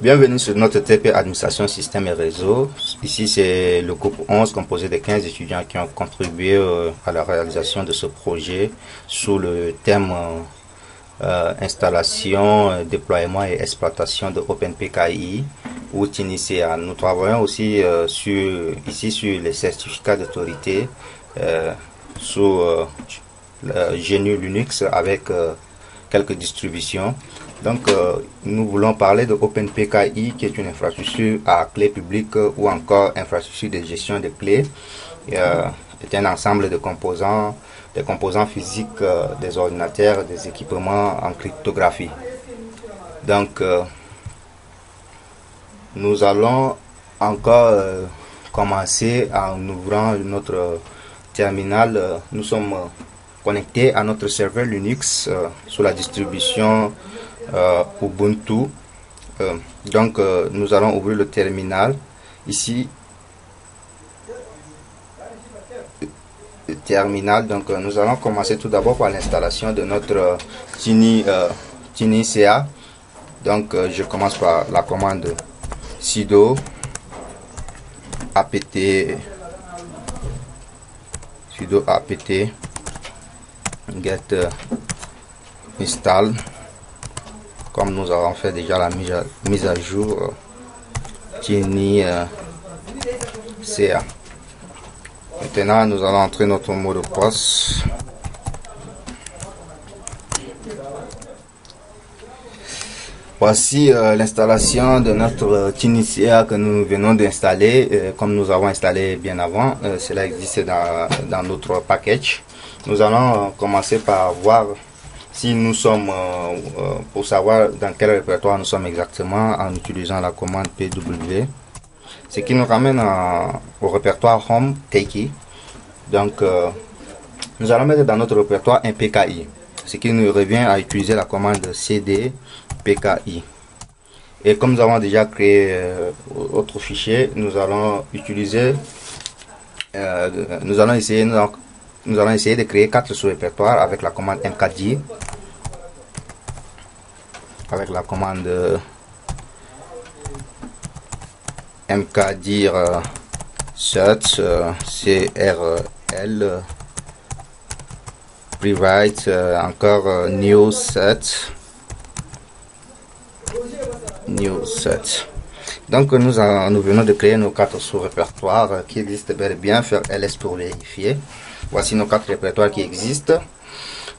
Bienvenue sur notre TP Administration Système et Réseau. Ici, c'est le groupe 11 composé de 15 étudiants qui ont contribué à la réalisation de ce projet sous le thème installation, déploiement et exploitation de OpenPKI ou TINICA. Nous travaillons aussi ici sur les certificats d'autorité sous GNU Linux avec quelques distributions. Donc, nous voulons parler de OpenPKI, qui est une infrastructure à clé publique ou encore infrastructure de gestion de clés. C'est un ensemble de composants, des composants physiques, des ordinateurs, des équipements en cryptographie. Donc, nous allons encore commencer en ouvrant notre terminal. Nous sommes connectés à notre serveur Linux sous la distribution Ubuntu. Donc nous allons ouvrir le terminal ici, le terminal. Donc nous allons commencer tout d'abord par l'installation de notre TINICA. Donc je commence par la commande sudo apt get install, comme nous avons fait déjà la mise à jour TINICA. Maintenant, nous allons entrer notre mot de passe. Voici l'installation de notre TINICA que nous venons d'installer. Comme nous avons installé bien avant, cela existe dans notre package. Nous allons commencer par voir si nous sommes, pour savoir dans quel répertoire nous sommes exactement, en utilisant la commande pw, ce qui nous ramène au répertoire home TKI. Donc nous allons mettre dans notre répertoire un PKI, ce qui nous revient à utiliser la commande cd PKI. Et comme nous avons déjà créé autre fichier, nous allons utiliser, nous allons essayer de créer 4 sous-répertoires avec la commande mkdir, avec la commande mkdir search crl private, encore new set. Donc nous venons de créer nos 4 sous-répertoires qui existent bel et bien. Faire ls pour vérifier. Voici nos 4 répertoires qui existent.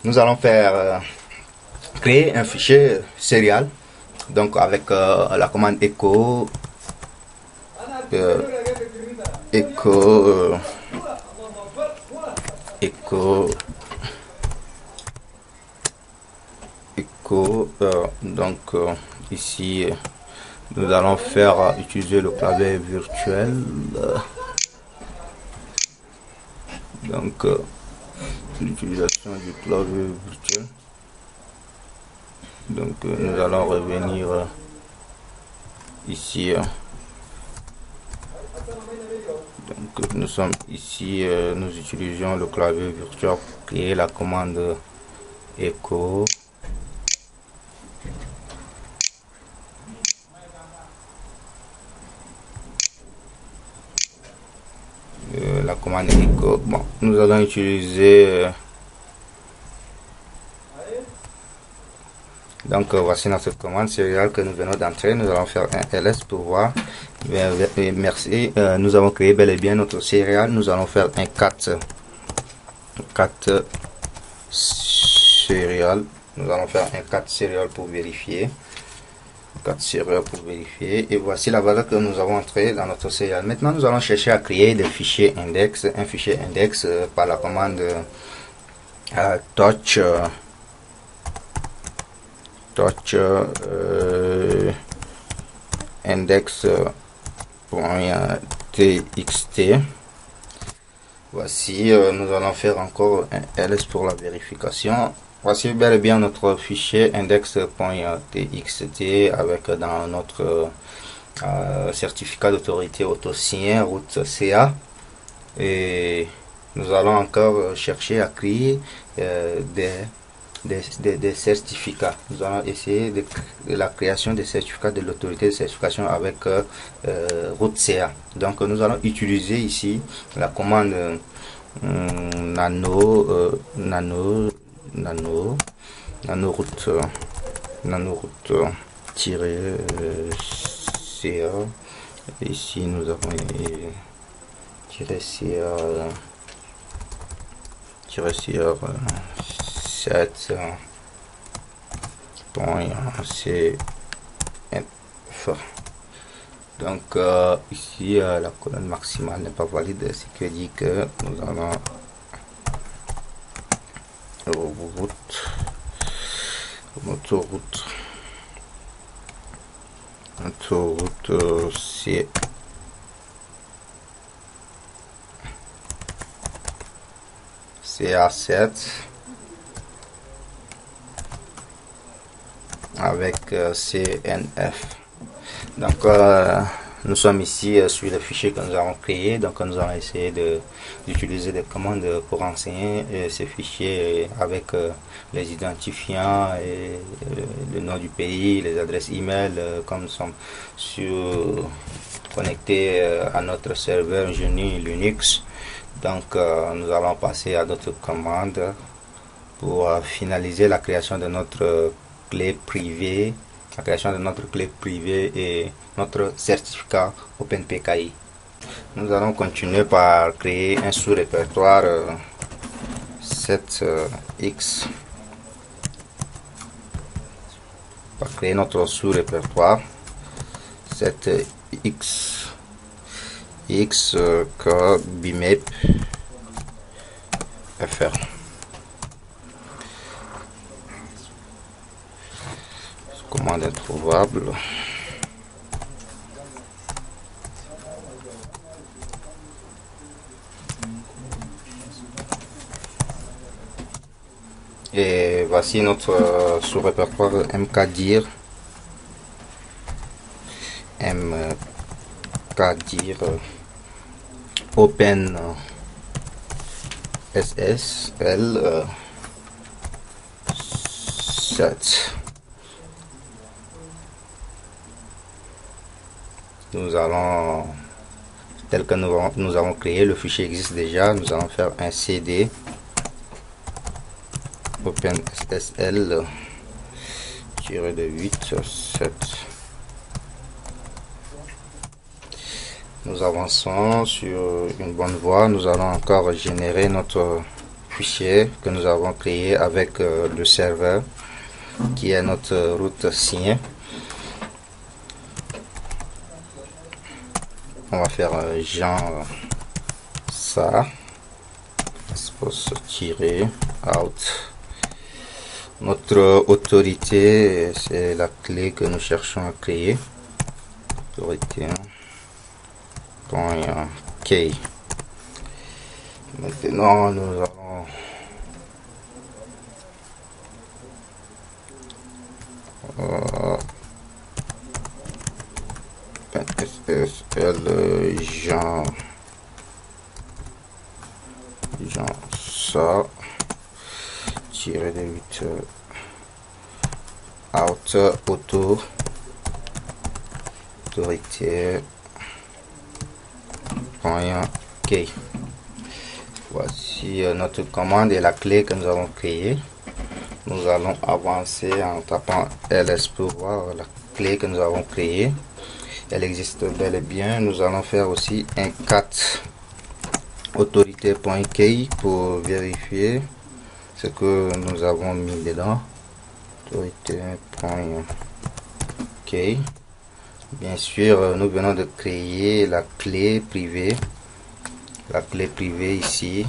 Nous allons faire créer un fichier serial, donc avec la commande echo donc ici nous allons faire utiliser le clavier virtuel. Donc l'utilisation du clavier virtuel. Donc nous allons revenir ici. Donc nous sommes ici, nous utilisons le clavier virtuel pour créer la commande echo. La commande echo. Bon, nous allons utiliser donc voici notre commande serial que nous venons d'entrer. Nous allons faire un ls pour voir. Merci, nous avons créé bel et bien notre serial. Nous allons faire un 4 serial. Nous allons faire un 4 serial pour vérifier. 4 serial pour vérifier. Et voici la valeur que nous avons entrée dans notre serial. Maintenant, nous allons chercher à créer des fichiers index. Un fichier index par la commande touch index.txt. Voici, nous allons faire encore un ls pour la vérification. Voici bel et bien notre fichier index.txt avec dans notre certificat d'autorité autosigné route CA. Et nous allons encore chercher à créer des des certificats. Nous allons essayer de la création des certificats de l'autorité de certification avec route CA. Donc nous allons utiliser ici la commande nanoroute CA. Ici nous avons tiré CA 7.cf. Donc ici la colonne maximale n'est pas valide, ce qui dit que nous allons autoroute CA7 avec CNF. Donc nous sommes ici sur le fichier que nous avons créé. Donc nous allons essayer d'utiliser des commandes pour renseigner ces fichiers avec les identifiants et le nom du pays, les adresses email, comme nous sommes connectés à notre serveur GNU Linux. Donc nous allons passer à d'autres commandes pour finaliser la création de notre clé privée, et notre certificat OpenPKI. Nous allons continuer par créer un sous-répertoire 7x. Par créer notre sous-répertoire 7x que bimap fr. Commande introuvable. Et voici notre sous-répertoire mkdir. Open SSL 7. Nous allons, tel que nous avons créé, le fichier existe déjà, nous allons faire un cd OpenSSL -8 7. Nous avançons sur une bonne voie. Nous allons encore générer notre fichier que nous avons créé avec le serveur qui est notre route signe. On va faire Jean ça tirer out. Notre autorité, c'est la clé que nous cherchons à créer. Autorité .key. Maintenant nous allons SSL Jean ça tirer de 8 out autorité .key. Voici notre commande et la clé que nous avons créée. Nous allons avancer en tapant ls pour voir la clé que nous avons créée. Elle existe bel et bien. Nous allons faire aussi un cat autorité.key pour vérifier ce que nous avons mis dedans. Autorité.key. Bien sûr, nous venons de créer la clé privée ici,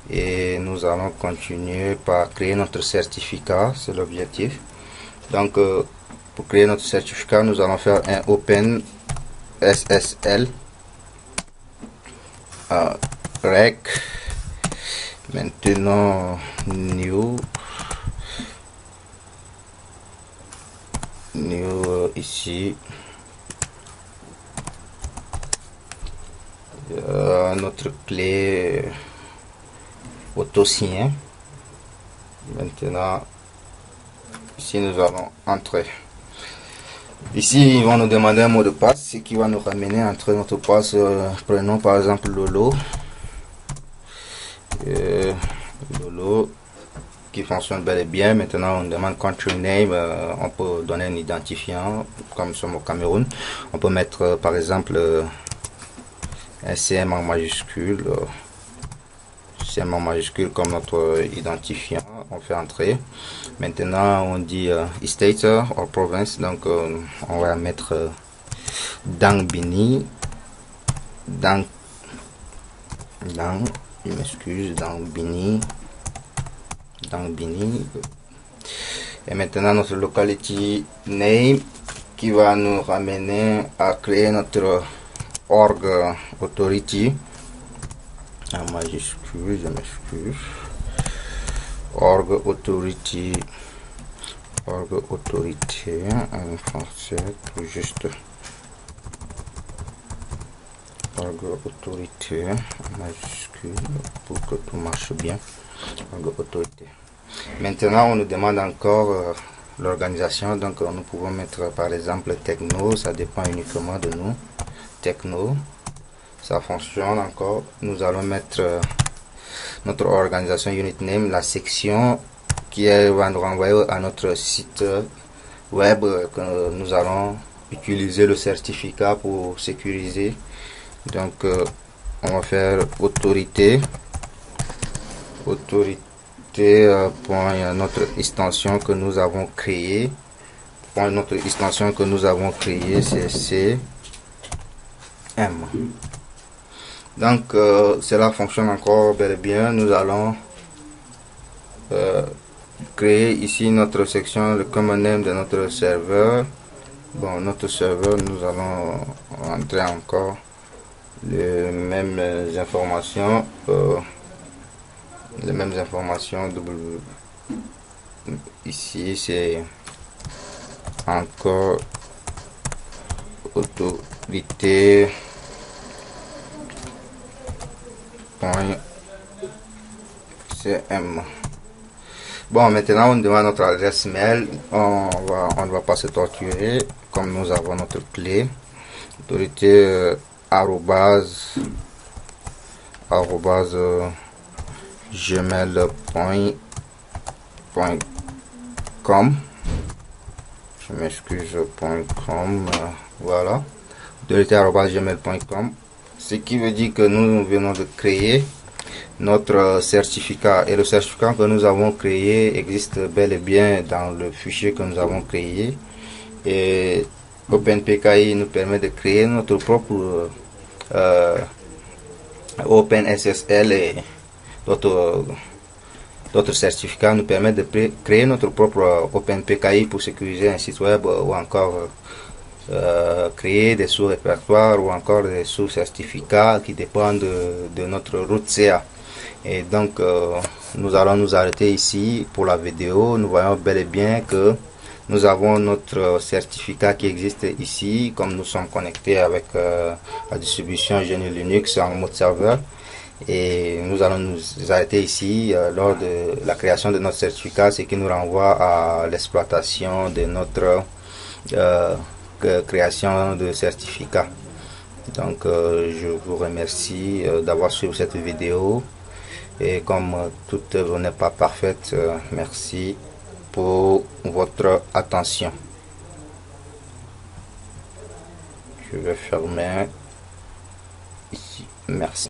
et nous allons continuer par créer notre certificat. C'est l'objectif. Donc pour créer notre certificat, nous allons faire un open SSL rec. Maintenant new ici notre clé auto-signé. Maintenant, ici nous allons entrer. Ici, ils vont nous demander un mot de passe, ce qui va nous ramener entre notre passe. Prenons par exemple Lolo. Lolo qui fonctionne bel et bien. Maintenant, on demande country name. On peut donner un identifiant, comme nous sommes au Cameroun. On peut mettre par exemple un CM en majuscule. CM en majuscule comme notre identifiant. On fait entrer. Maintenant, on dit state or province. Donc, on va mettre Dangbini. Je m'excuse, Dangbini. Et maintenant, notre locality name qui va nous ramener à créer notre org authority. En majuscule, je m'excuse. Org authority en français, tout juste. Org autorité en majuscule pour que tout marche bien. Org autorité. Maintenant, on nous demande encore l'organisation. Donc, nous pouvons mettre par exemple techno. Ça dépend uniquement de nous. Techno, ça fonctionne encore. Nous allons mettre notre organisation unit name, la section qui va nous renvoyer à notre site web que nous allons utiliser le certificat pour sécuriser. Donc on va faire autorité point notre extension que nous avons créée. Notre extension que nous avons créée, c'est CM. Donc cela fonctionne encore bel et bien. Nous allons créer ici notre section, le common name de notre serveur. Bon, notre serveur, nous allons rentrer encore les mêmes informations. Ici c'est encore autorité .cm. Bon, maintenant on demande notre adresse mail. On ne va pas se torturer, comme nous avons notre clé. Autorité gmail.com. Je m'excuse, .com. Voilà. Autorité@gmail.com. Ce qui veut dire que nous venons de créer notre certificat, et le certificat que nous avons créé existe bel et bien dans le fichier que nous avons créé, et OpenPKI nous permet de créer notre propre OpenSSL, et d'autres certificats nous permettent de créer notre propre OpenPKI pour sécuriser un site web, ou encore créer des sous-répertoires, ou encore des sous-certificats qui dépendent de notre route CA. Et donc nous allons nous arrêter ici pour la vidéo. Nous voyons bel et bien que nous avons notre certificat qui existe ici, comme nous sommes connectés avec la distribution GNU Linux en mode serveur. Et nous allons nous arrêter ici lors de la création de notre certificat, ce qui nous renvoie à l'exploitation de notre création de certificat. Donc je vous remercie d'avoir suivi cette vidéo, et comme toute œuvre n'est pas parfaite, merci pour votre attention. Je vais fermer ici. Merci.